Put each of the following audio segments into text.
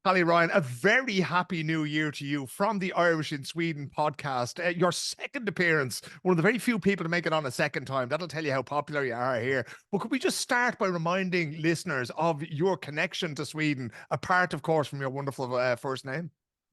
Kalle Ryan, a very happy new year to you from the Irish in Sweden podcast. Your second appearance, one of the very few people to make it on a second time. That'll tell you how popular you are here. But could we just start by reminding listeners of your connection to Sweden, apart, of course, from your wonderful first name?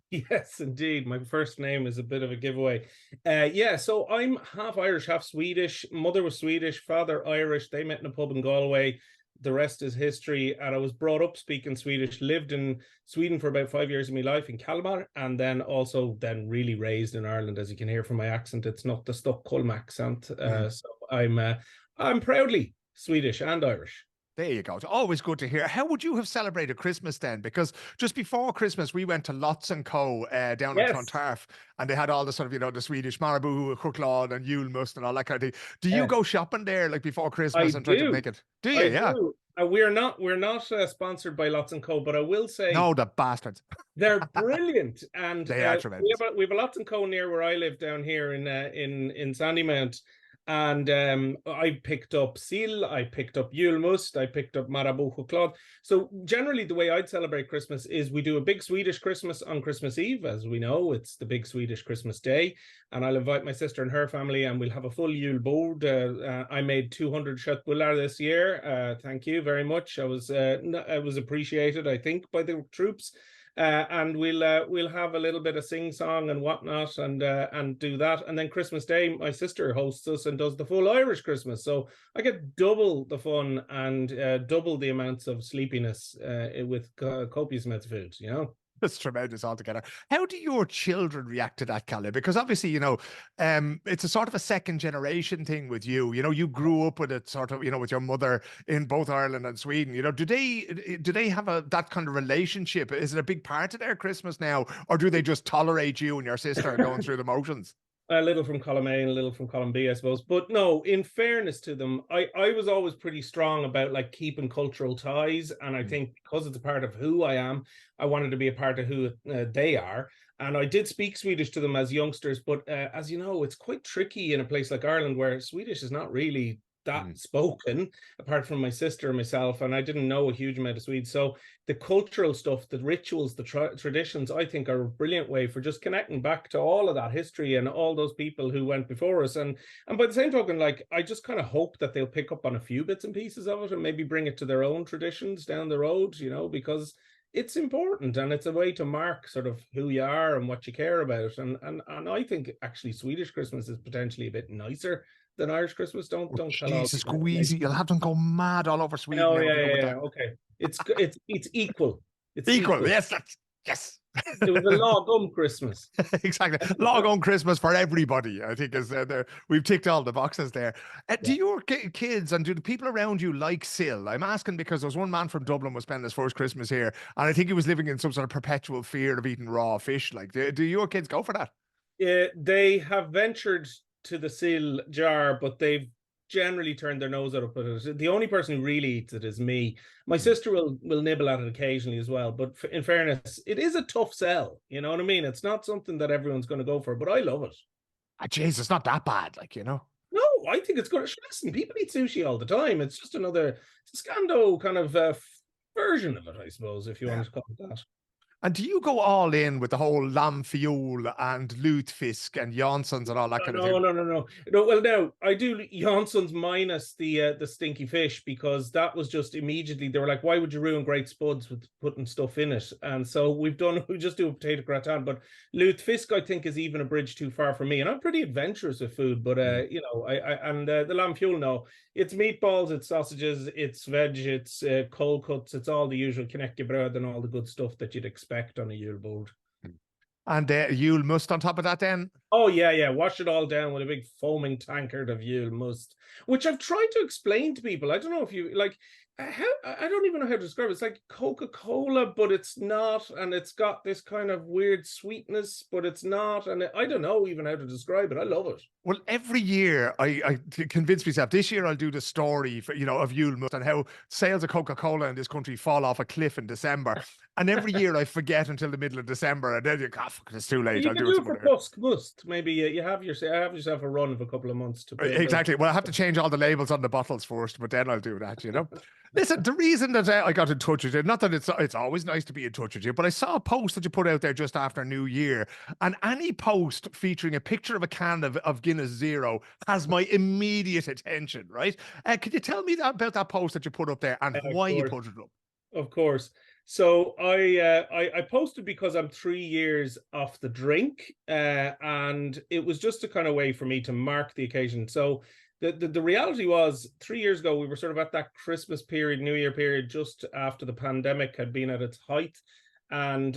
Yes, indeed. My first name is a bit of a giveaway. Yeah, so I'm half Irish, half Swedish. Mother was Swedish, father Irish. They met in a pub in Galway. The rest is history. And I was brought up speaking Swedish, lived in Sweden for about 5 years of my life in Kalmar, and then really raised in Ireland. As you can hear from my accent, it's not the Stockholm accent. So I'm proudly Swedish and Irish. There you go. It's always good to hear. How would you have celebrated Christmas then? Because just before Christmas, we went to Lots and Co. Down in Yes. Clontarf, and they had all the sort of, the Swedish Marabou, Choklad, and Julmust, and all that kind of thing. Do you Yes. go shopping there like before Christmas I and try to do. make it? Do you? I Yeah. do. We're not sponsored by Lots and Co, but I will say No, the bastards. they're brilliant. And They are we tremendous. have a Lots and Co near where I live down here in Sandymount. And I picked up Seal, I picked up Julmust, I picked up Marabou Choklad. So generally the way I'd celebrate Christmas is we do a big Swedish Christmas on Christmas Eve. As we know, it's the big Swedish Christmas day. And I'll invite my sister and her family, and we'll have a full julbord. I made 200 köttbullar this year. Thank you very much. I was appreciated, I think, by the troops. And we'll have a little bit of sing song and whatnot, and do that. And then Christmas Day, my sister hosts us and does the full Irish Christmas, so I get double the fun and double the amounts of sleepiness with copious amounts of food. It's tremendous altogether. How do your children react to that, Kalle? Because obviously, it's a sort of a second generation thing with you. You grew up with it sort of, with your mother in both Ireland and Sweden. Do they have that kind of relationship? Is it a big part of their Christmas now, or do they just tolerate you and your sister going through the motions? A little from column A and a little from column B, I suppose. But no, in fairness to them, I was always pretty strong about like keeping cultural ties. And I think because it's a part of who I am, I wanted to be a part of who they are. And I did speak Swedish to them as youngsters. But as you know, it's quite tricky in a place like Ireland where Swedish is not really that spoken, apart from my sister and myself, and I didn't know a huge amount of Swedes. So the cultural stuff, the rituals, the traditions, I think are a brilliant way for just connecting back to all of that history and all those people who went before us. And by the same token, like, I just kind of hope that they'll pick up on a few bits and pieces of it and maybe bring it to their own traditions down the road, because it's important and it's a way to mark sort of who you are and what you care about. And I think actually Swedish Christmas is potentially a bit nicer than Irish Christmas. Don't tell Jesus, Squeezy, you'll have them go mad all over Sweden. Oh yeah. Okay, it's equal. It's equal. Yes, yes. It was a lagom Christmas. Exactly, lagom Christmas for everybody. I think is we've ticked all the boxes there. Do your kids and do the people around you like Sill? I'm asking because there was one man from Dublin was spending his first Christmas here, and I think he was living in some sort of perpetual fear of eating raw fish. Like, do your kids go for that? Yeah, they have ventured to the Sill jar, but they've generally turned their nose up at it. The only person who really eats it is me. My sister will nibble at it occasionally as well, but in fairness, it is a tough sell. You know what I mean? It's not something that everyone's going to go for, but I love it. Jeez, it's not that bad, No, I think it's good. Listen, people eat sushi all the time. It's just another Scando kind of version of it, I suppose, if you want to call it that. And do you go all in with the whole lamb fiole and lutefisk and Janssens and all that kind of thing? No. Well, no, I do Janssens minus the stinky fish, because that was just immediately they were like, why would you ruin great spuds with putting stuff in it? And so we just do a potato gratin. But lutefisk, I think, is even a bridge too far for me. And I'm pretty adventurous with food, but the lamb fiole, no, it's meatballs, it's sausages, it's veg, it's cold cuts, it's all the usual knäckebröd and all the good stuff that you'd expect on a julbord. And Julmust on top of that then? Oh, yeah. Wash it all down with a big foaming tankard of Julmust, which I've tried to explain to people. I don't know if you, like, I don't even know how to describe it. It's like Coca-Cola, but it's not. And it's got this kind of weird sweetness, but it's not. And I don't know even how to describe it. I love it. Well, every year I convince myself this year I'll do the story for, of Julmust and how sales of Coca-Cola in this country fall off a cliff in December. And every year I forget until the middle of December, and then you go, fuck, it's too late. You I'll can do it do it for Must. Maybe you have yourself a run of a couple of months to build Exactly. Well, I have to change all the labels on the bottles first, but then I'll do that, you know. Listen, the reason that I got in touch with you, not that it's always nice to be in touch with you, but I saw a post that you put out there just after New Year, and any post featuring a picture of a can of Guinness Zero has my immediate attention, right? Could you tell me about that post that you put up there and Of why you course. put it up? Of course. So I posted because I'm 3 years off the drink, and it was just a kind of way for me to mark the occasion. So the reality was 3 years ago we were sort of at that Christmas period, New Year period, just after the pandemic had been at its height, and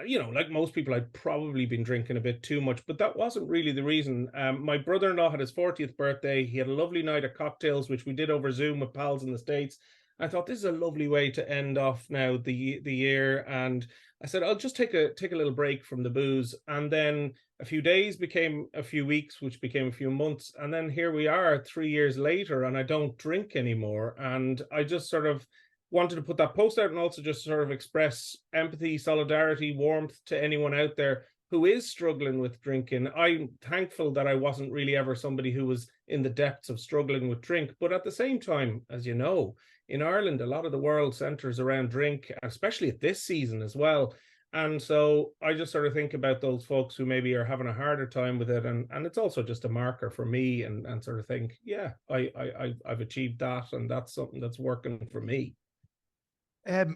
you know, like most people, I'd probably been drinking a bit too much, but that wasn't really the reason. My brother-in-law had his 40th birthday. He had a lovely night of cocktails, which we did over Zoom with pals in the States. I thought this is a lovely way to end off now the year, and I said I'll just take a little break from the booze, and then a few days became a few weeks, which became a few months, and then here we are 3 years later, and I don't drink anymore, and I just sort of wanted to put that post out and also just sort of express empathy, solidarity, warmth to anyone out there who is struggling with drinking. I'm thankful that I wasn't really ever somebody who was in the depths of struggling with drink, but at the same time, as you know, in Ireland, a lot of the world centers around drink, especially at this season as well. And so I just sort of think about those folks who maybe are having a harder time with it. And it's also just a marker for me and sort of think, yeah, I've achieved that. And that's something that's working for me.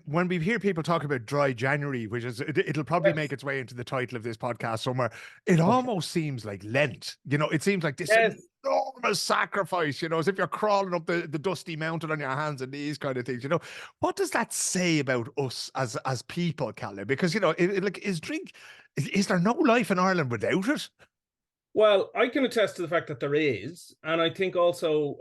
When we hear people talk about dry January, which is it'll probably Yes. make its way into the title of this podcast somewhere, it Okay. almost seems like Lent. You know, it seems like this Yes. enormous sacrifice, you know, as if you're crawling up the dusty mountain on your hands and knees kind of things, you know. What does that say about us as people, Kalle? Because, you know, like is there no life in Ireland without it? Well, I can attest to the fact that there is, and I think also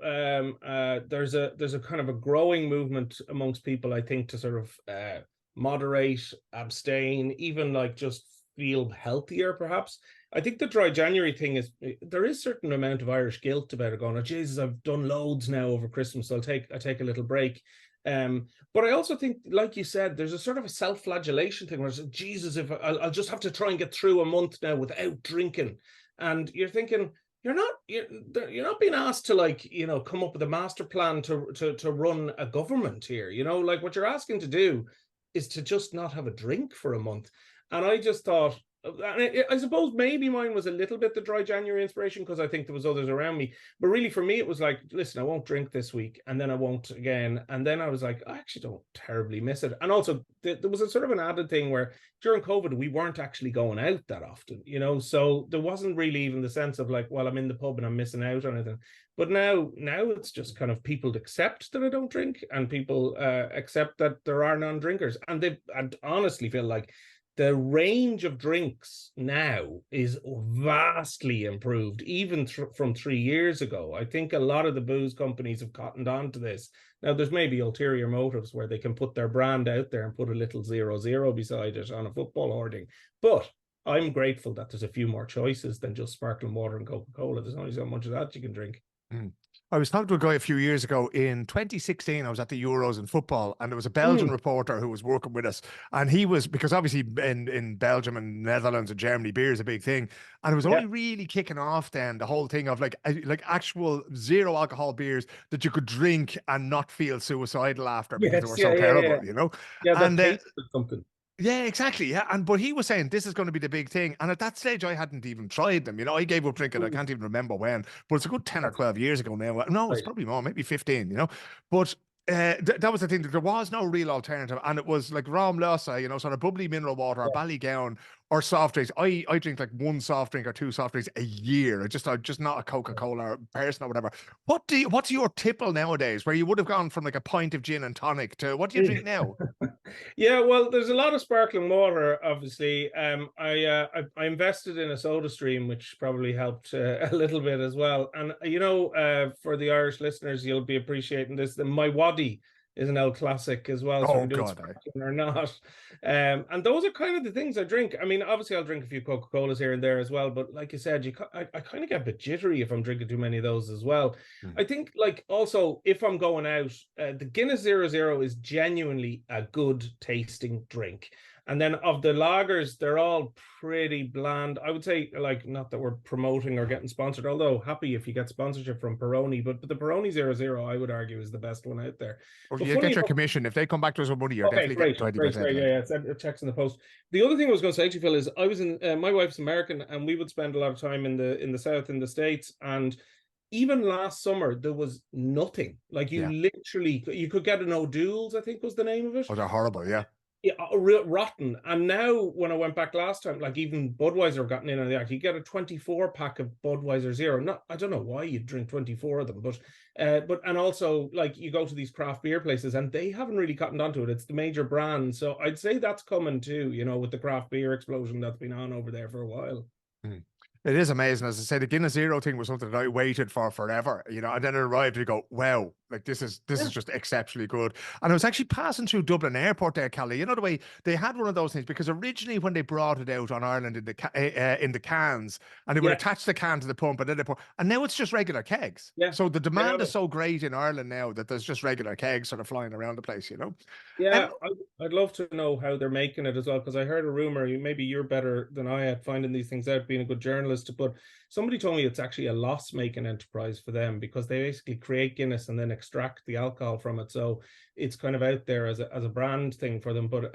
there's a kind of a growing movement amongst people, I think, to sort of moderate, abstain, even like just feel healthier, perhaps. I think the dry January thing is there is a certain amount of Irish guilt about it. Going, oh Jesus, I've done loads now over Christmas. So I take a little break. But I also think, like you said, there's a sort of a self-flagellation thing where it's, Jesus, if I'll just have to try and get through a month now without drinking. And you're thinking you're not being asked to, like, you know, come up with a master plan to run a government here. You know, like what you're asking to do is to just not have a drink for a month. And I just thought, I suppose maybe mine was a little bit the dry January inspiration because I think there was others around me. But really for me, it was like, listen, I won't drink this week and then I won't again. And then I was like, I actually don't terribly miss it. And also there was a sort of an added thing where during COVID, we weren't actually going out that often, you know, so there wasn't really even the sense of like, well, I'm in the pub and I'm missing out on anything. But now it's just kind of people accept that I don't drink, and people accept that there are non-drinkers, and I honestly feel like the range of drinks now is vastly improved, even from 3 years ago. I think a lot of the booze companies have cottoned on to this. Now, there's maybe ulterior motives where they can put their brand out there and put a little 0-0 beside it on a football hoarding. But I'm grateful that there's a few more choices than just sparkling water and Coca-Cola. There's only so much of that you can drink. Mm. I was talking to a guy a few years ago in 2016. I was at the Euros in football, and there was a Belgian reporter who was working with us. And he was, because obviously in Belgium and Netherlands and Germany, beer is a big thing. And it was only really kicking off then, the whole thing of like actual zero alcohol beers that you could drink and not feel suicidal after because they were so terrible, you know? Yeah, that And tasted something. yeah, exactly. Yeah. But he was saying this is going to be the big thing. And at that stage, I hadn't even tried them. You know, I gave up drinking. I can't even remember when, but it's a good 10 or 12 years ago now. No, it's probably more, maybe 15, you know. But that was the thing, that there was no real alternative. And it was like Rom Lossa, you know, sort of bubbly mineral water or Ballygown or soft drinks. I drink like one soft drink or two soft drinks a year. I'm just not a Coca-Cola person or whatever. What's your tipple nowadays, where you would have gone from like a pint of gin and tonic to what do you drink now? Yeah, well, there's a lot of sparkling water, obviously. I invested in a soda stream, which probably helped a little bit as well. And you know, for the Irish listeners, you'll be appreciating this. My Waddy is an old classic as well. So Oh I'm doing God, sparkling or not. And those are kind of the things I drink. I mean, obviously, I'll drink a few Coca-Colas here and there as well. But like you said, I kind of get a bit jittery if I'm drinking too many of those as well. I think, like, also, if I'm going out, the Guinness 0-0 is genuinely a good tasting drink. And then of the lagers, they're all pretty bland. I would say, like, not that we're promoting or getting sponsored, although happy if you get sponsorship from Peroni, but the Peroni 00, I would argue, is the best one out there. Or But you funny get your enough, commission. If they come back to us with money, you're okay, definitely getting great, 20%. great. Yeah, it checks in the post. The other thing I was going to say to you, Phil, is I was in my wife's American, and we would spend a lot of time in the South, in the States, and even last summer there was nothing. Like, you Yeah. literally, you could get an O'Doul's, I think was the name of it. Oh, they're horrible. Yeah. Yeah, rotten. And now when I went back last time, like, even Budweiser have gotten in on the act. You get a 24 pack of Budweiser Zero. Not, I don't know why you'd drink 24 of them, but and also, like, you go to these craft beer places and they haven't really cottoned onto it. It's the major brands. So I'd say that's coming too, you know, with the craft beer explosion that's been on over there for a while. It is amazing. As I said, the Guinness Zero thing was something that I waited for forever, you know, and then it arrived and you go, wow, like this is just exceptionally good. And I was actually passing through Dublin Airport there, Kalle. You know, the way they had one of those things, because originally when they brought it out on Ireland in the cans, and they would attach the can to the pump and then they pour, and now it's just regular kegs. Yeah. So the demand is so great in Ireland now that there's just regular kegs sort of flying around the place, you know. Yeah, I'd love to know how they're making it as well, because I heard a rumor, maybe you're better than I at finding these things out, being a good journalist, but somebody told me it's actually a loss-making enterprise for them, because they basically create Guinness and then extract the alcohol from it. So it's kind of out there as a brand thing for them. But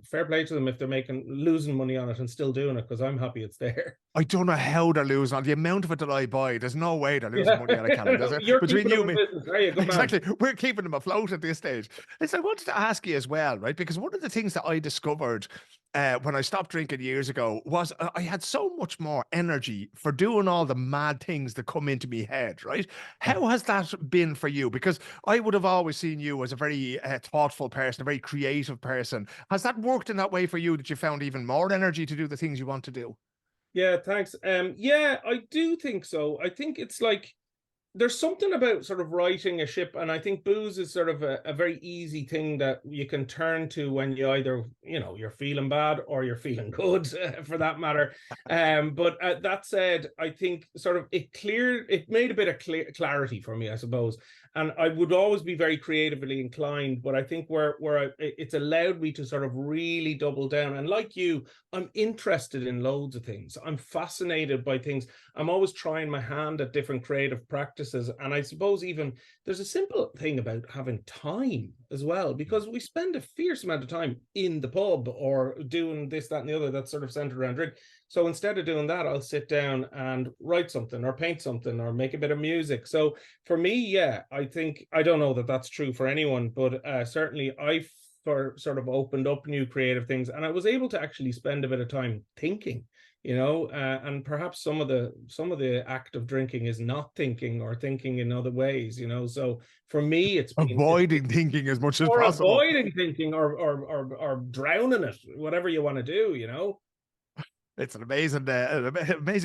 fair play to them if they're losing money on it and still doing it, because I'm happy it's there. I don't know how they're losing on the amount of it that I buy. There's no way they're losing money on a calendar. You're between you and me. Business, are you? Good exactly. Man. We're keeping them afloat at this stage. I wanted to ask you as well, right? Because one of the things that I discovered when I stopped drinking years ago was I had so much more energy for doing all the mad things that come into me head, right? How has that been for you? Because I would have always seen you as a very thoughtful person, a very creative person. Has that worked in that way for you, that you found even more energy to do the things you want to do? Yeah, thanks. Yeah, I do think so. I think it's like, there's something about sort of righting a ship, and I think booze is sort of a very easy thing that you can turn to when you either, you know, you're feeling bad or you're feeling good, for that matter. But that said, I think sort of it made a bit of clarity for me, I suppose. And I would always be very creatively inclined, but I think it's allowed me to sort of really double down. And like you, I'm interested in loads of things. I'm fascinated by things. I'm always trying my hand at different creative practices. And I suppose even there's a simple thing about having time as well, because we spend a fierce amount of time in the pub or doing this, that, and the other that's sort of centered around drink. So instead of doing that, I'll sit down and write something or paint something or make a bit of music. So for me, yeah, I think, I don't know that that's true for anyone, but certainly I've sort of opened up new creative things, and I was able to actually spend a bit of time thinking, you know, and perhaps some of the act of drinking is not thinking, or thinking in other ways, you know. So for me, it's avoiding thinking as much as possible, avoiding thinking, or drowning it, whatever you want to do, you know. It's an amazing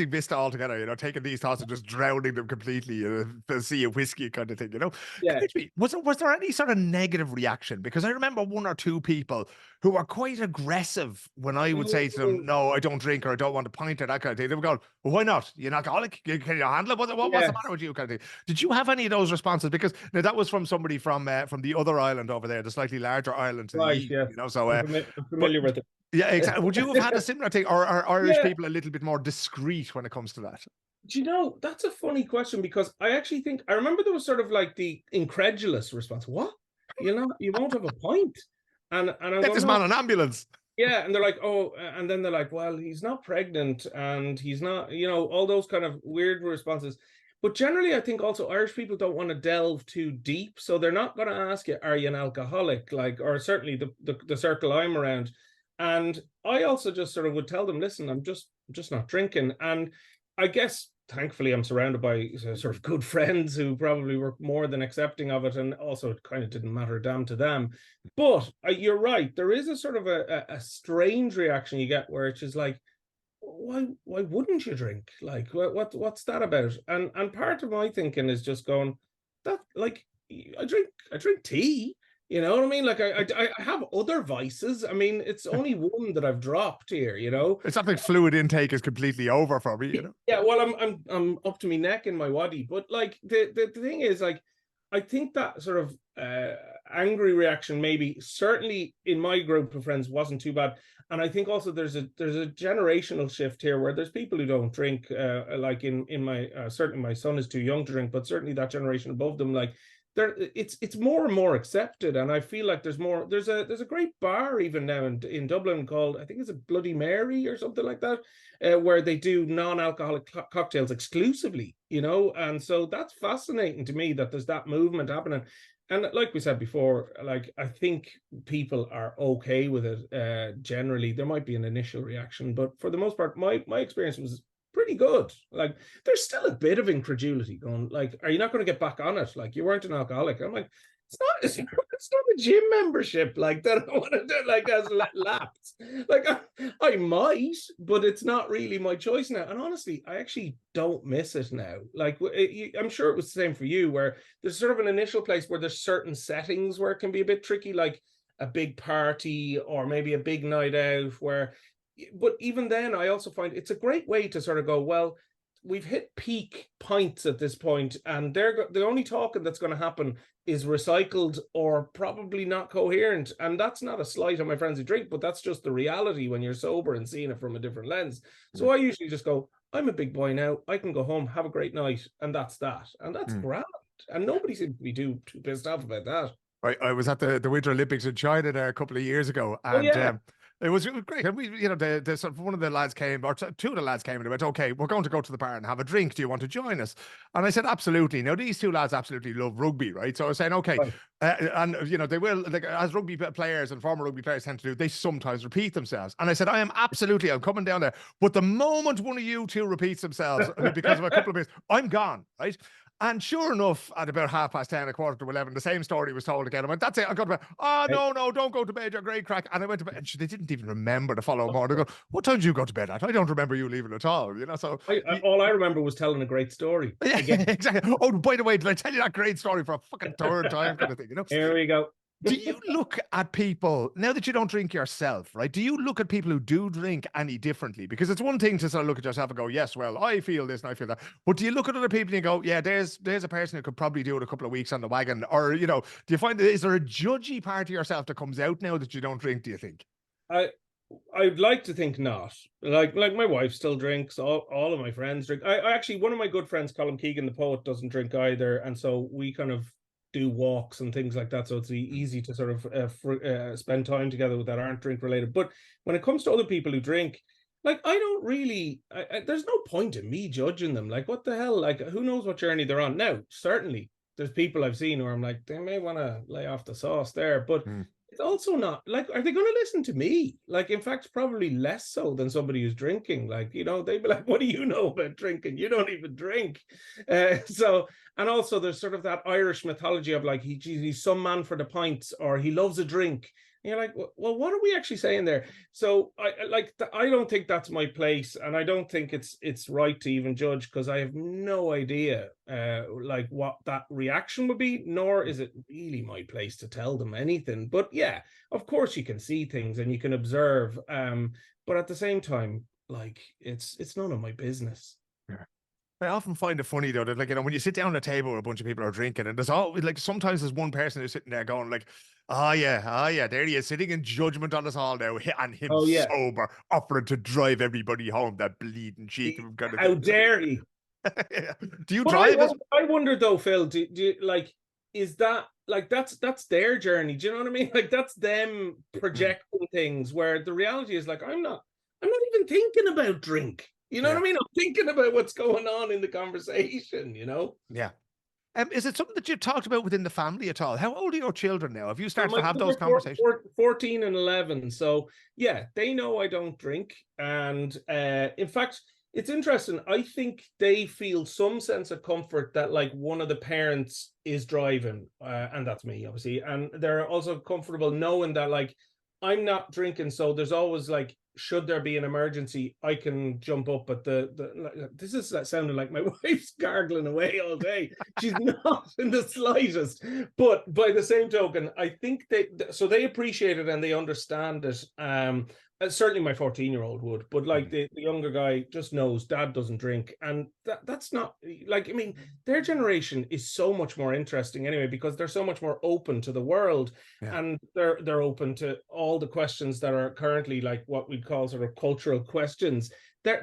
vista altogether, you know, taking these thoughts and just drowning them completely in a sea of whiskey kind of thing, you know. Yeah. Was there any sort of negative reaction? Because I remember one or two people who were quite aggressive when I would say to them, no, I don't drink, or I don't want to pint, or that kind of thing. They would go, well, why not? You're not alcoholic? Can you handle it? What's the matter with you? Kind of thing. Did you have any of those responses? Because now that was from somebody from the other island over there, the slightly larger island to the east, yeah. You know, so I'm familiar with it. Yeah, exactly. Would you have had a similar thing, or are Irish people a little bit more discreet when it comes to that? Do you know, that's a funny question, because I actually think, I remember there was sort of like the incredulous response. What? You know, you won't have a pint. And I get this man an ambulance. Yeah, and they're like, oh, and then they're like, well, he's not pregnant, and he's not, you know, all those kind of weird responses. But generally, I think also Irish people don't want to delve too deep, so they're not going to ask you, are you an alcoholic? Like, or certainly the circle I'm around. And I also just sort of would tell them, listen, I'm just not drinking. And I guess, thankfully, I'm surrounded by sort of good friends who probably were more than accepting of it. And also it kind of didn't matter a damn to them. But you're right. There is a sort of a strange reaction you get, where it's just like, why wouldn't you drink? Like, what's that about? And part of my thinking is just going, that, like, I drink tea. You know what I mean? Like, I have other vices. I mean, it's only one that I've dropped here, you know. It's not like fluid intake is completely over for me, you know. Yeah, well, I'm up to my neck in my waddy, but like the thing is, like, I think that sort of angry reaction, maybe certainly in my group of friends wasn't too bad. And I think also there's a generational shift here where there's people who don't drink, like in my certainly my son is too young to drink, but certainly that generation above them, like it's more and more accepted. And I feel like there's a great bar even now in Dublin called, I think it's a Bloody Mary or something like that, where they do non-alcoholic cocktails exclusively, you know. And so that's fascinating to me that there's that movement happening. And like we said before, like I think people are okay with it. Generally, there might be an initial reaction, but for the most part, my experience was pretty good. Like there's still a bit of incredulity going, like, are you not going to get back on it? Like you weren't an alcoholic. I'm like, it's not a gym membership like that I want to do, like as lapsed. Like I might, but it's not really my choice now. And honestly, I actually don't miss it now. Like I'm sure it was the same for you, where there's sort of an initial place where there's certain settings where it can be a bit tricky, like a big party or maybe a big night out where, but even then I also find it's a great way to sort of go, well, we've hit peak pints at this point, and the only talking that's going to happen is recycled or probably not coherent. And that's not a slight on my friends who drink, but that's just the reality when you're sober and seeing it from a different lens. So I usually just go, I'm a big boy now, I can go home, have a great night, and that's that. And that's grand. And nobody seems to be too pissed off about that. I was at the Winter Olympics in China there a couple of years ago, and it was great. And we, you know, the sort of one of the lads came, or two of the lads came, and they went, "Okay, we're going to go to the bar and have a drink. Do you want to join us?" And I said, "Absolutely." Now these two lads absolutely love rugby, right? So I was saying, "Okay," and you know, they will, like, as rugby players and former rugby players tend to do, they sometimes repeat themselves. And I said, "I'm coming down there." But the moment one of you two repeats themselves because of a couple of beers, I'm gone, right? And sure enough, at about 10:30, 11:15, the same story was told again. I went, "That's it, I got to bed." "Oh, no, don't go to bed, you're great crack." And I went to bed, and they didn't even remember the following morning. They go, "What time did you go to bed at?" "I don't remember you leaving at all," you know. So all I remember was telling a great story. Yeah, exactly. Oh, by the way, did I tell you that great story for a fucking third time, kind of thing, you know? Here we go. Do you look at people, now that you don't drink yourself, right? Do you look at people who do drink any differently? Because it's one thing to sort of look at yourself and go, yes, well, I feel this and I feel that. But do you look at other people and you go, yeah, there's a person who could probably do it a couple of weeks on the wagon? Or, you know, do you find, is there a judgy part of yourself that comes out now that you don't drink, do you think? I'd like to think not. Like my wife still drinks. All of my friends drink. I actually, one of my good friends, Colin Keegan, the poet, doesn't drink either. And so we kind of do walks and things like that, so it's easy to sort of spend time together that aren't drink related. But when it comes to other people who drink, like I don't really there's no point in me judging them. Like what the hell, like who knows what journey they're on. Now certainly there's people I've seen where I'm like, they may want to lay off the sauce there, but it's also not like, are they going to listen to me? Like, in fact, probably less so than somebody who's drinking. Like, you know, they'd be like, what do you know about drinking? You don't even drink. So, and also there's sort of that Irish mythology of like, he's some man for the pints, or he loves a drink. And you're like, well, what are we actually saying there? So I don't think that's my place, and I don't think it's right to even judge, because I have no idea like what that reaction would be, nor is it really my place to tell them anything. But yeah, of course you can see things and you can observe, but at the same time, like it's none of my business. Yeah. I often find it funny though that, like, you know, when you sit down at a table where a bunch of people are drinking, and there's always, like, sometimes there's one person who's sitting there going like, oh yeah, there he is, sitting in judgment on us all now, and him sober, offering to drive everybody home, that bleeding cheek. How dare he? Yeah. Do you drive? I wonder though, Phil, do you like, is that like, that's their journey? Do you know what I mean? Like that's them projecting things, where the reality is like, I'm not even thinking about drink. You know what I mean? I'm thinking about what's going on in the conversation, you know? Yeah. Is it something that you've talked about within the family at all? How old are your children now? Have you started to have those conversations? 14 and 11. So yeah, they know I don't drink. And in fact, it's interesting. I think they feel some sense of comfort that like one of the parents is driving, and that's me, obviously. And they're also comfortable knowing that like I'm not drinking. So there's always like, should there be an emergency, I can jump up at this is sounding like my wife's gargling away all day. She's not in the slightest. But by the same token, I think they appreciate it and they understand it. Certainly my 14-year-old would, but like the younger guy just knows dad doesn't drink. And that's not like, I mean, their generation is so much more interesting anyway, because they're so much more open to the world, Yeah. and they're open to all the questions that are currently like what we'd call sort of cultural questions.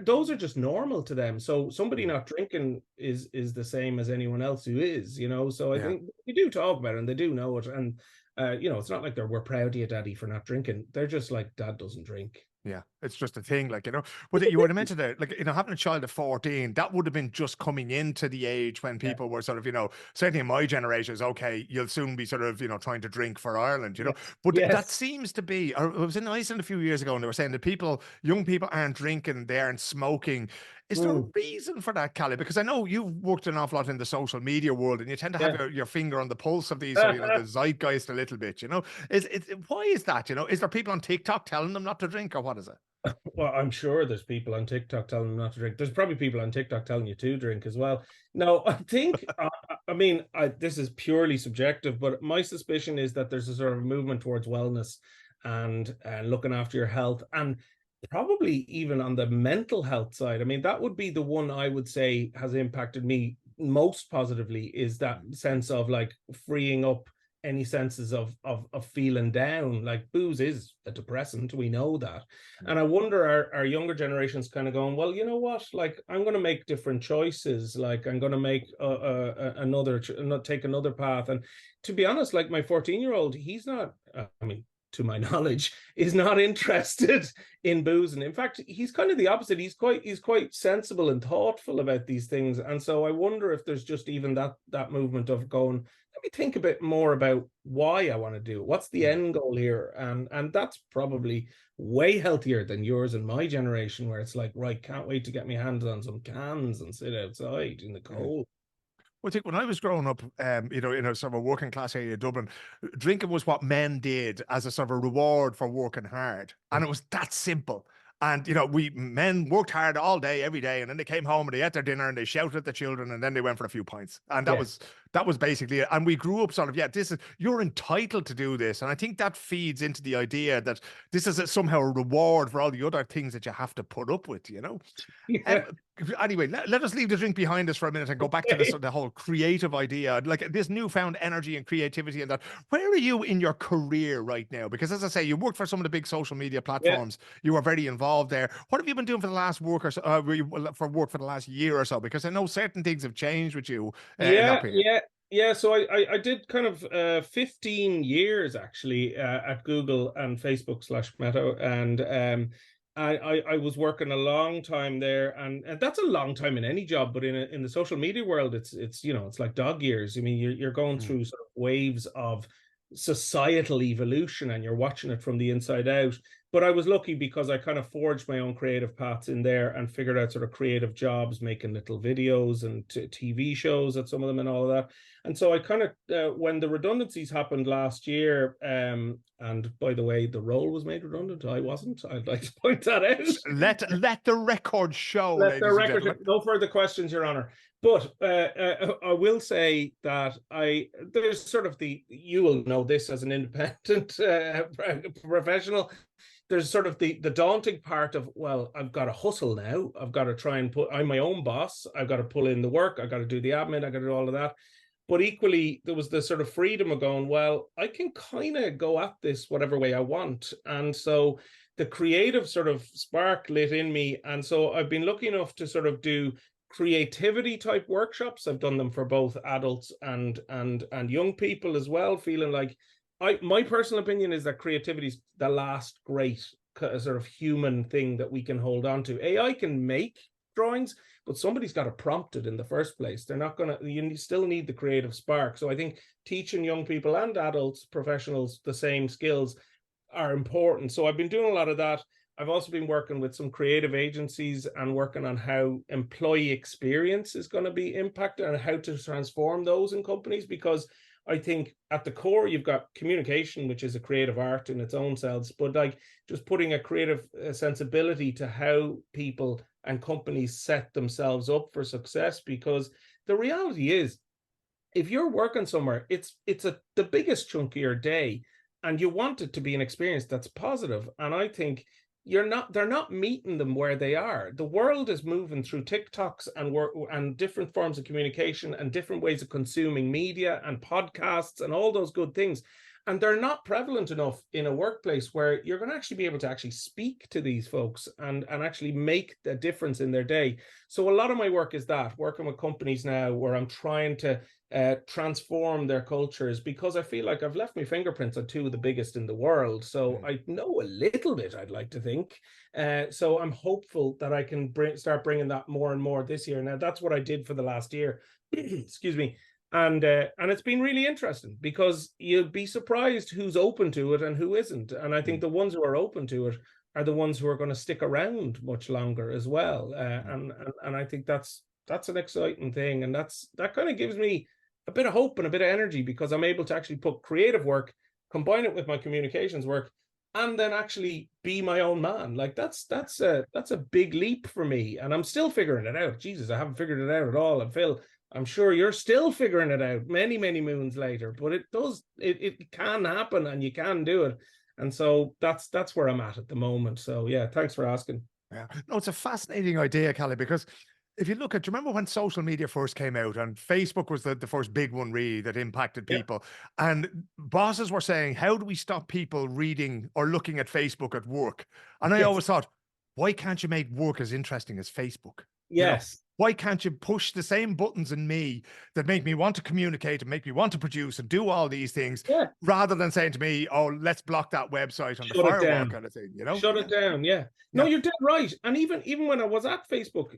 Those are just normal to them. So somebody not drinking is the same as anyone else who is, you know. So I Yeah. think we do talk about it and they do know it. And you know, it's not like we're proud of you, daddy, for not drinking. They're just like, dad doesn't drink. Yeah, it's just a thing, like, you know. But you would have mentioned that, like, you know, having a child at 14, that would have been just coming into the age when Yeah. people were sort of, you know, certainly in my generation, is okay, you'll soon be sort of, you know, trying to drink for Ireland, you know. Yes. But that Yes. seems to be, I was in Iceland a few years ago and they were saying that people, young people aren't drinking, they aren't smoking. Is there a reason for that, Kalle? Because I know you've worked an awful lot in the social media world and you tend to have Yeah. your finger on the pulse of these, sort of, you know, the zeitgeist a little bit, you know. Why is that, you know? Is there people on TikTok telling them not to drink, or what is it? Well, I'm sure there's people on TikTok telling them not to drink. There's probably people on TikTok telling you to drink as well. No, I think, I mean, this is purely subjective, but my suspicion is that there's a sort of movement towards wellness and looking after your health, and probably even on the mental health side. I mean, that would be the one I would say has impacted me most positively, is that sense of like freeing up any senses of feeling down. Like booze is a depressant, we know that. And I wonder, our younger generations kind of going, well, you know what, like I'm going to make different choices, like I'm going to make take another path. And to be honest, like my 14-year-old, he's not, I mean, to my knowledge, is not interested in booze. And in fact, he's kind of the opposite. He's quite sensible and thoughtful about these things. And so I wonder if there's just even that movement of going, let me think a bit more about why I want to do it. What's the end goal here? And that's probably way healthier than yours and my generation, where it's like, right, can't wait to get my hands on some cans and sit outside in the cold. Well, I think when I was growing up, you know, in a sort of a working class area of Dublin, drinking was what men did as a sort of a reward for working hard. And it was that simple. And, you know, we men worked hard all day, every day, and then they came home and they ate their dinner and they shouted at the children and then they went for a few pints. And that was basically it. And we grew up sort of, yeah, you're entitled to do this. And I think that feeds into the idea that this is somehow a reward for all the other things that you have to put up with, you know? Yeah. Anyway, let us leave the drink behind us for a minute and go back to the whole creative idea, like this newfound energy and creativity and that. Where are you in your career right now? Because as I say, you worked for some of the big social media platforms. You are very involved there. What have you been doing for the last work or so, for the last year or so? Because I know certain things have changed with you in that period. Yeah. So I did kind of 15 years actually at Google and Facebook / Meta, and I was working a long time there, and that's a long time in any job, but in the social media world, it's you know, it's like dog years. I mean, you're going through sort of waves of societal evolution, and you're watching it from the inside out. But I was lucky because I kind of forged my own creative paths in there and figured out sort of creative jobs, making little videos and TV shows at some of them and all of that. And so I kind of, when the redundancies happened last year, and by the way, the role was made redundant. I wasn't. I'd like to point that out. Let the record show, Let the ladies and record. gentlemen. No further questions, Your Honor. But I will say that there's sort of you will know this as an independent professional. There's sort of the daunting part of, well, I've got to hustle now. I've got to try and I'm my own boss. I've got to pull in the work. I've got to do the admin. I've got to do all of that. But equally, there was the sort of freedom of going, well, I can kind of go at this whatever way I want. And so the creative sort of spark lit in me. And so I've been lucky enough to sort of do creativity type workshops. I've done them for both adults and young people as well, feeling like, my personal opinion is that creativity is the last great sort of human thing that we can hold on to. AI can make drawings, but somebody's got to prompt it in the first place. They're not going to, you still need the creative spark. So I think teaching young people and adults, professionals, the same skills are important. So I've been doing a lot of that. I've also been working with some creative agencies and working on how employee experience is going to be impacted and how to transform those in companies, because I think at the core, you've got communication, which is a creative art in its own selves, but like just putting a creative sensibility to how people and companies set themselves up for success. Because the reality is, if you're working somewhere, it's the biggest chunk of your day, and you want it to be an experience that's positive. And I think they're not meeting them where they are. The world is moving through TikToks and different forms of communication and different ways of consuming media and podcasts and all those good things. And they're not prevalent enough in a workplace where you're going to actually be able to actually speak to these folks and actually make a difference in their day. So a lot of my work is that, working with companies now where I'm trying to transform their cultures, because I feel like I've left my fingerprints on two of the biggest in the world. So I know a little bit, I'd like to think. So I'm hopeful that I can start bringing that more and more this year. Now, that's what I did for the last year. Excuse me. And it's been really interesting, because you'll be surprised who's open to it and who isn't. And I think the ones who are open to it are the ones who are going to stick around much longer as well. And I think that's an exciting thing. And that kind of gives me a bit of hope and a bit of energy, because I'm able to actually put creative work, combine it with my communications work, and then actually be my own man. Like that's a big leap for me. And I'm still figuring it out. Jesus, I haven't figured it out at all. And Phil, I'm sure you're still figuring it out many, many moons later, but it can happen, and you can do it. And so that's where I'm at the moment. So yeah, thanks for asking. Yeah, no, it's a fascinating idea, Kalle, because if you look at, do you remember when social media first came out, and Facebook was the first big one really that impacted people, and bosses were saying, how do we stop people reading or looking at Facebook at work? And I always thought, why can't you make work as interesting as Facebook? Yes. Why can't you push the same buttons in me that make me want to communicate and make me want to produce and do all these things, rather than saying to me, oh, let's block that website on the firewall kind of thing, Shut it down, No, you're dead right. And even when I was at Facebook,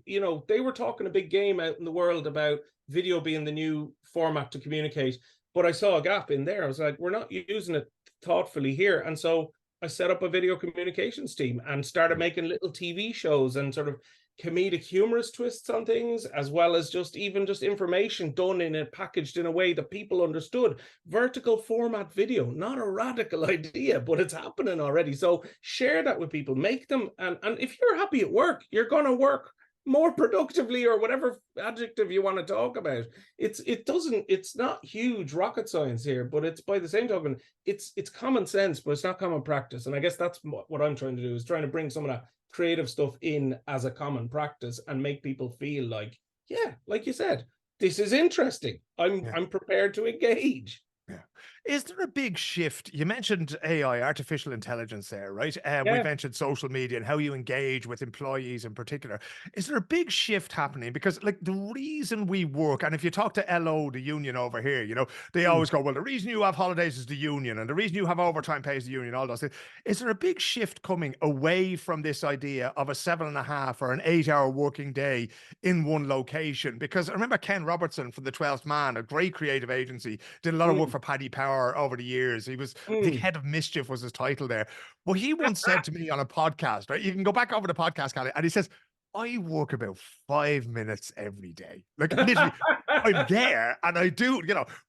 they were talking a big game out in the world about video being the new format to communicate. But I saw a gap in there. I was like, we're not using it thoughtfully here. And so I set up a video communications team and started making little TV shows and sort of comedic humorous twists on things, as well as just information done packaged in a way that people understood. Vertical format video, not a radical idea, but it's happening already. So share that with people, make them, and if you're happy at work, you're going to work more productively, or whatever adjective you want to talk about. It's not huge rocket science here, but it's, by the same token, it's common sense, but it's not common practice. And I guess that's what I'm trying to do, is trying to bring some of that creative stuff in as a common practice and make people feel like, yeah, like you said, this is interesting. I'm prepared to engage. Yeah. Is there a big shift? You mentioned AI, artificial intelligence there, right? We mentioned social media and how you engage with employees in particular. Is there a big shift happening? Because like the reason we work, and if you talk to LO, the union over here, they always go, well, the reason you have holidays is the union, and the reason you have overtime pay is the union, all those things. Is there a big shift coming away from this idea of a 7.5 or an 8-hour working day in one location? Because I remember Ken Robertson from the 12th Man, a great creative agency, did a lot of work for Paddy Power over the years. He was, I think, Head of Mischief was his title there. But he once said to me on a podcast, right? You can go back over the podcast, Kalle, and he says, I work about 5 minutes every day. Like literally, I'm there and I do,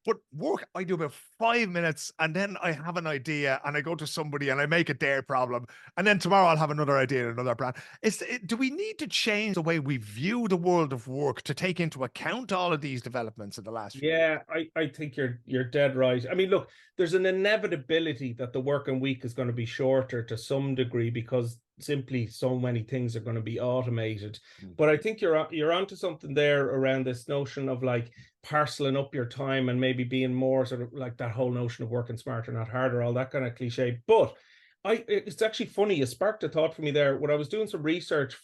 but work, I do about 5 minutes, and then I have an idea and I go to somebody and I make it their problem. And then tomorrow I'll have another idea and another brand. Do we need to change the way we view the world of work to take into account all of these developments in the last few years? I think you're dead right. I mean, look, there's an inevitability that the working week is going to be shorter to some degree, because simply so many things are going to be automated. But I think you're onto something there around this notion of like parceling up your time and maybe being more sort of like that whole notion of working smarter, not harder, all that kind of cliche. But it's actually funny, it sparked a thought for me there when I was doing some research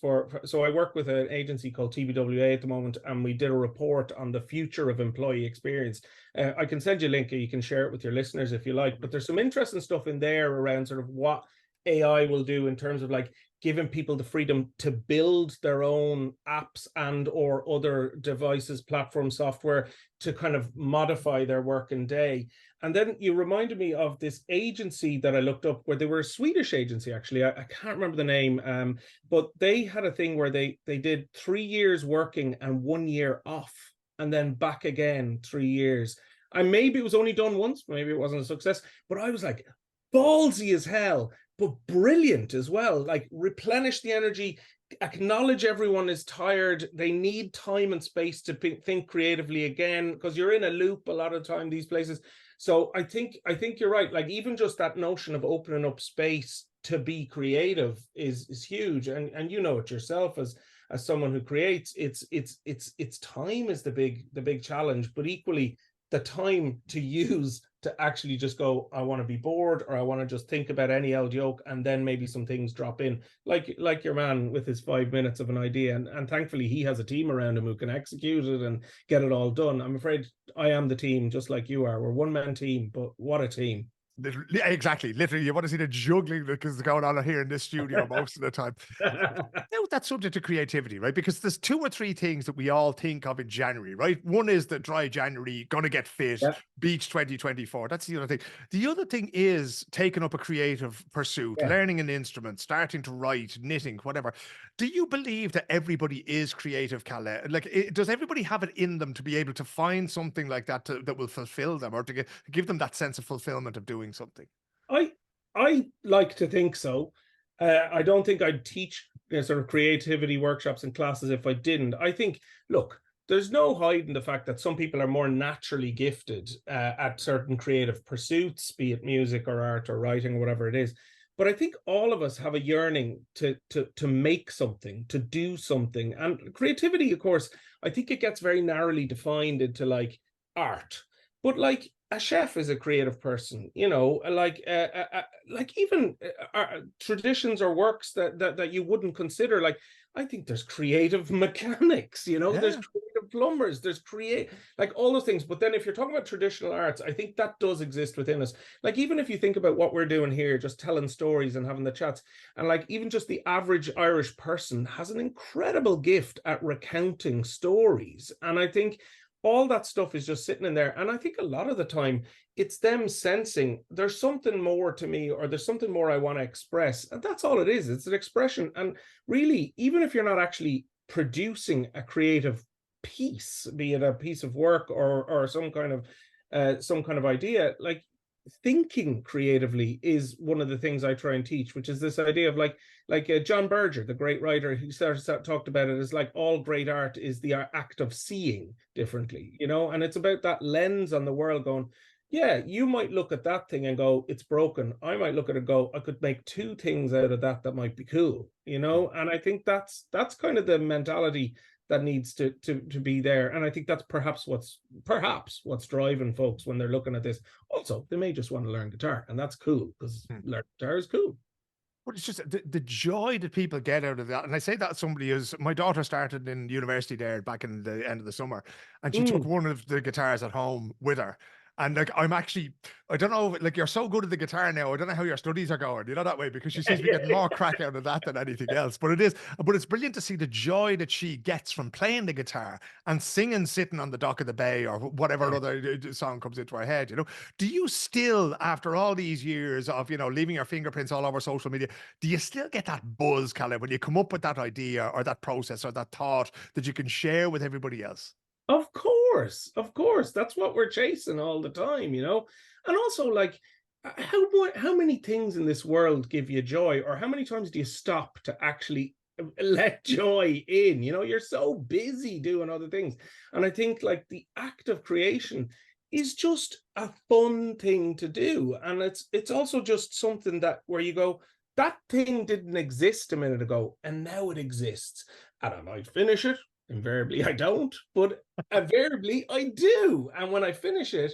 so I work with an agency called TBWA at the moment, and we did a report on the future of employee experience. I can send you a link, or you can share it with your listeners if you like, but there's some interesting stuff in there around sort of what AI will do in terms of like giving people the freedom to build their own apps and or other devices, platform software, to kind of modify their working day. And then you reminded me of this agency that I looked up, where they were a Swedish agency, actually. I can't remember the name, but they had a thing where they did 3 years working and 1 year off, and then back again 3 years. And maybe it was only done once, maybe it wasn't a success, but I was like, ballsy as hell, but brilliant as well. Like, replenish the energy, acknowledge everyone is tired, they need time and space to think creatively again, because you're in a loop a lot of time these places. So I think you're right. Like, even just that notion of opening up space to be creative is huge. And you know it yourself as someone who creates, it's time is the big challenge, but equally the time to use to actually just go, I want to be bored, or I want to just think about any old joke, and then maybe some things drop in, like your man with his 5 minutes of an idea, and thankfully he has a team around him who can execute it and get it all done. I'm afraid I am the team, just like you are. We're one-man team, but what a team. Literally, exactly. Literally, you want to see the juggling that is going on here in this studio most of the time. Now that's subject to creativity, right? Because there's 2 or 3 things that we all think of in January, right? One is the dry January, gonna get fit, Yeah. beach 2024. That's the other thing. The other thing is taking up a creative pursuit, Yeah. learning an instrument, starting to write, knitting, whatever. Do you believe that everybody is creative, Kalle? Like, does everybody have it in them to be able to find something like that that will fulfill them, or to give them that sense of fulfillment of doing something? I like to think so. I don't think I'd teach sort of creativity workshops and classes if I didn't. I think, look, there's no hiding the fact that some people are more naturally gifted at certain creative pursuits, be it music or art or writing or whatever it is. But I think all of us have a yearning to make something, to do something. And creativity, of course, I think it gets very narrowly defined into like art. But like a chef is a creative person, you know, like even traditions or works that you wouldn't consider. Like, I think there's creative mechanics, you know, there's creative plumbers, there's like all those things. But then if you're talking about traditional arts, I think that does exist within us. Like, even if you think about what we're doing here, just telling stories and having the chats, and like even just the average Irish person has an incredible gift at recounting stories. And I think all that stuff is just sitting in there. And I think a lot of the time it's them sensing there's something more to me, or there's something more I want to express. And that's all it is. It's an expression. And really, even if you're not actually producing a creative piece, be it a piece of work or some kind of idea, like thinking creatively is one of the things I try and teach, which is this idea of like John Berger, the great writer, who talked about it as like all great art is the act of seeing differently, you know, and it's about that lens on the world going, yeah, you might look at that thing and go, it's broken. I might look at it and go, I could make 2 things out of that that might be cool, you know, and I think that's kind of the mentality that needs to be there. And I think that's perhaps what's driving folks when they're looking at this. Also, they may just want to learn guitar, and that's cool, because learning guitar is cool. But it's just the joy that people get out of that. And I say that somebody is, my daughter started in university there back in the end of the summer, and she took one of the guitars at home with her. And like, I don't know, like, you're so good at the guitar now, I don't know how your studies are going, you know, that way, because she seems to be getting more crack out of that than anything else. But it's brilliant to see the joy that she gets from playing the guitar and singing, sitting on the dock of the bay, or whatever other song comes into her head, you know. Do you still, after all these years of, you know, leaving your fingerprints all over social media, do you still get that buzz, Kalle, when you come up with that idea or that process or that thought that you can share with everybody else? Of course. That's what we're chasing all the time, you know? And also, like, how many things in this world give you joy, or how many times do you stop to actually let joy in? You know, you're so busy doing other things. And I think like the act of creation is just a fun thing to do. And it's also just something that where you go, that thing didn't exist a minute ago, and now it exists. And I might finish it. Invariably, I don't, but invariably I do. And when I finish it,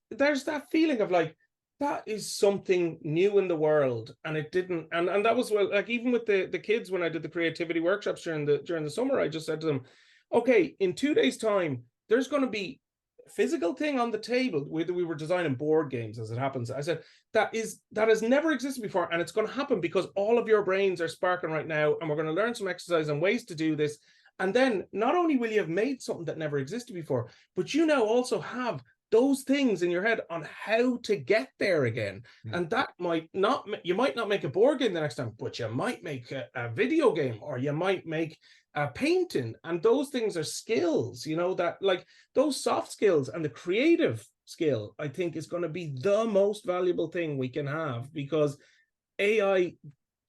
there's that feeling of like, that is something new in the world. And it didn't, and that was, well, like even with the kids, when I did the creativity workshops during the summer, I just said to them, okay, in 2 days' time, there's going to be a physical thing on the table. We were designing board games, as it happens. I said, that has never existed before, and it's going to happen because all of your brains are sparking right now, and we're going to learn some exercise and ways to do this. And then not only will you have made something that never existed before, but you now also have those things in your head on how to get there again. And that you might not make a board game the next time, but you might make a video game, or you might make a painting. And those things are skills, you know, that like those soft skills, and the creative skill, I think, is going to be the most valuable thing we can have, because AI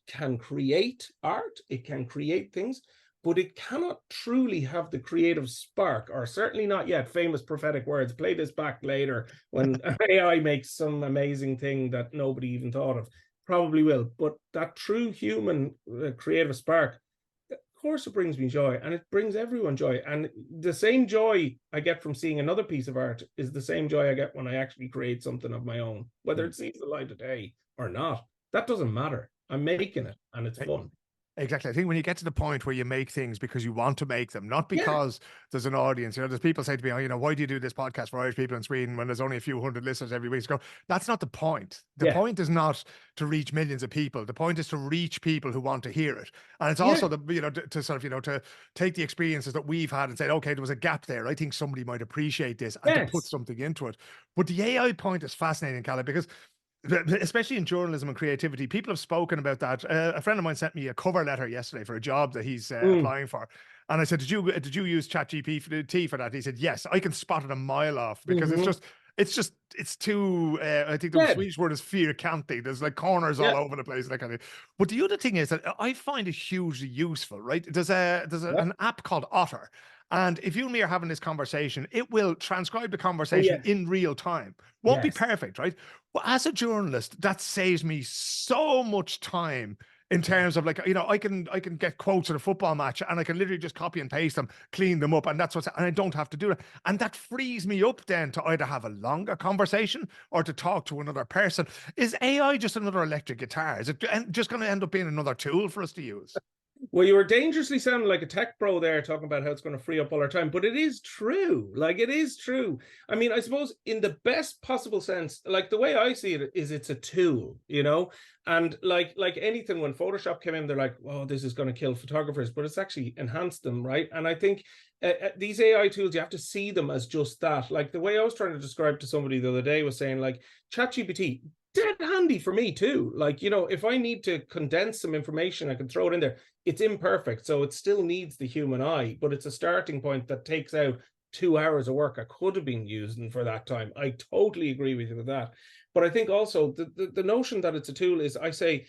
can create art, it can create things, but it cannot truly have the creative spark, or certainly not yet. Famous prophetic words, play this back later when AI makes some amazing thing that nobody even thought of. probably will. But that true human creative spark, of course, it brings me joy, and it brings everyone joy. And the same joy I get from seeing another piece of art is the same joy I get when I actually create something of my own, whether it sees the light of day or not. That doesn't matter. I'm making it, and it's fun. Exactly. I think when you get to the point where you make things because you want to make them, not because there's an audience, there's people say to me, oh, why do you do this podcast for Irish people in Sweden when there's only a few hundred listeners every week? Go, that's not the point. The point is not to reach millions of people. The point is to reach people who want to hear it. And it's also to sort of, to take the experiences that we've had and say, okay, there was a gap there. I think somebody might appreciate this, and to put something into it. But the AI point is fascinating, Kalle, because especially in journalism and creativity, people have spoken about that. A friend of mine sent me a cover letter yesterday for a job that he's applying for. And I said, did you use ChatGPT for that? He said, yes. I can spot it a mile off, because it's too, I think the Swedish word is fyrkantig. There's like corners all over the place. That kind of. But the other thing is that I find it hugely useful, right? There's an app called Otter. And if you and me are having this conversation, it will transcribe the conversation in real time. Won't be perfect, right? But as a journalist, that saves me so much time in terms of, like, I can get quotes at a football match, and I can literally just copy and paste them, clean them up, and and I don't have to do that. And that frees me up then to either have a longer conversation or to talk to another person. Is AI just another electric guitar? Is it just going to end up being another tool for us to use? Well, you were dangerously sounding like a tech bro there, talking about how it's going to free up all our time, but it is true. Like, it is true. I mean, I suppose in the best possible sense, like the way I see it is it's a tool, and like anything, when Photoshop came in, they're like, oh, this is going to kill photographers, but it's actually enhanced them, right? And I think these AI tools, you have to see them as just that. Like the way I was trying to describe to somebody the other day was saying, like, ChatGPT, dead handy for me too. Like, if I need to condense some information, I can throw it in there. It's imperfect, so it still needs the human eye, but it's a starting point that takes out 2 hours of work I could have been using for that time. I totally agree with you with that. But I think also the notion that it's a tool is, I say,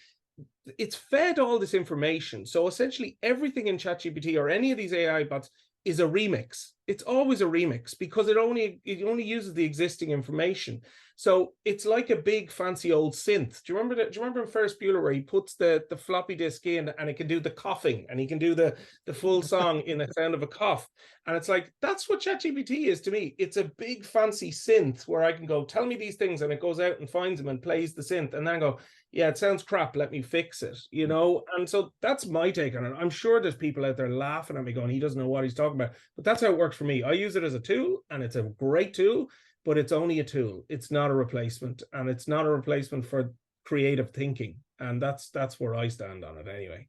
it's fed all this information. So essentially everything in ChatGPT or any of these AI bots is a remix. It's always a remix, because it only uses the existing information. So it's like a big fancy old synth. Do you remember in Ferris Bueller where he puts the floppy disk in and it can do the coughing, and he can do the full song in the sound of a cough? And it's like, that's what ChatGPT is to me. It's a big fancy synth where I can go, tell me these things, and it goes out and finds them and plays the synth, and then go, yeah, it sounds crap, let me fix it, And so that's my take on it. I'm sure there's people out there laughing at me going, he doesn't know what he's talking about. But that's how it works for me. I use it as a tool, and it's a great tool, but it's only a tool. It's not a replacement, and it's not a replacement for creative thinking. And that's where I stand on it anyway.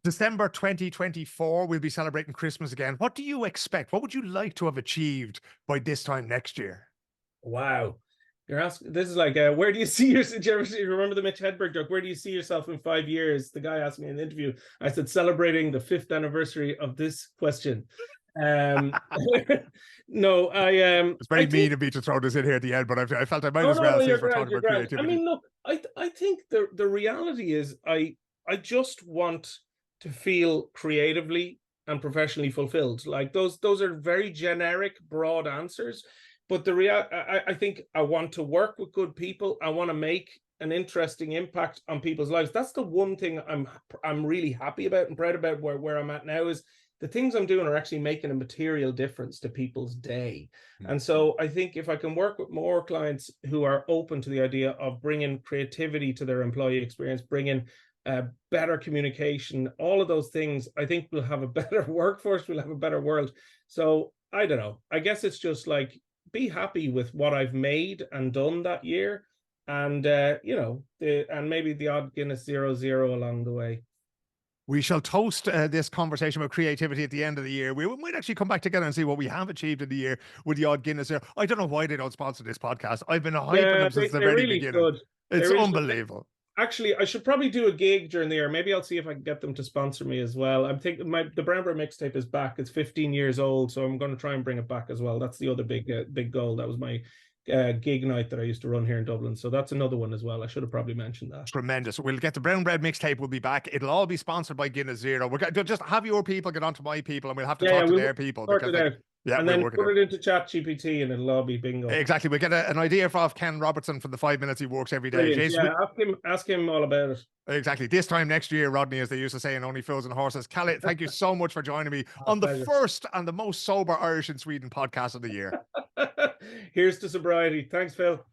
December 2024, we'll be celebrating Christmas again. What do you expect? What would you like to have achieved by this time next year? Wow. You're asking, this is like, where do you see yourself? Do you remember the Mitch Hedberg joke? Where do you see yourself in 5 years? The guy asked me in an interview. I said, celebrating the 5th anniversary of this question. No, it's very mean of me to throw this in here at the end, but I felt I might as well, since we're talking about creativity. I mean, look, I think the reality is I just want to feel creatively and professionally fulfilled. Like those are very generic, broad answers. But I think I want to work with good people. I want to make an interesting impact on people's lives. That's the one thing I'm really happy about and proud about where I'm at now, is the things I'm doing are actually making a material difference to people's day. And so I think if I can work with more clients who are open to the idea of bringing creativity to their employee experience, bringing better communication, all of those things, I think we'll have a better workforce, we'll have a better world. So I don't know. I guess it's just like, be happy with what I've made and done that year, and and maybe the odd Guinness 0-0 along the way. We shall toast this conversation about creativity at the end of the year. We might actually come back together and see what we have achieved in the year with the odd Guinness here. I don't know why they don't sponsor this podcast. I've been hyping them since the very beginning. It's unbelievable. Actually, I should probably do a gig during the year. Maybe I'll see if I can get them to sponsor me as well. I'm thinking the Brown Bread mixtape is back. It's 15 years old, so I'm going to try and bring it back as well. That's the other big goal. That was my gig night that I used to run here in Dublin. So that's another one as well. I should have probably mentioned that. Tremendous. We'll get the Brown Bread mixtape. We'll be back. It'll all be sponsored by Guinness Zero. We're just have your people get onto my people, and we'll have to talk to their people. Because Yeah, And we'll then work it put out. it into ChatGPT and it'll all be bingo. Exactly. We get an idea of Ken Robertson from the 5 minutes he works every day. Brilliant. Jason, Yeah, ask him all about it. exactly. This time next year, Rodney, as they used to say in Only Fools and Horses. Kalle, thank you so much for joining me on the Pleasure. first and the most sober Irish in Sweden podcast of the year. Here's to sobriety. Thanks, Phil.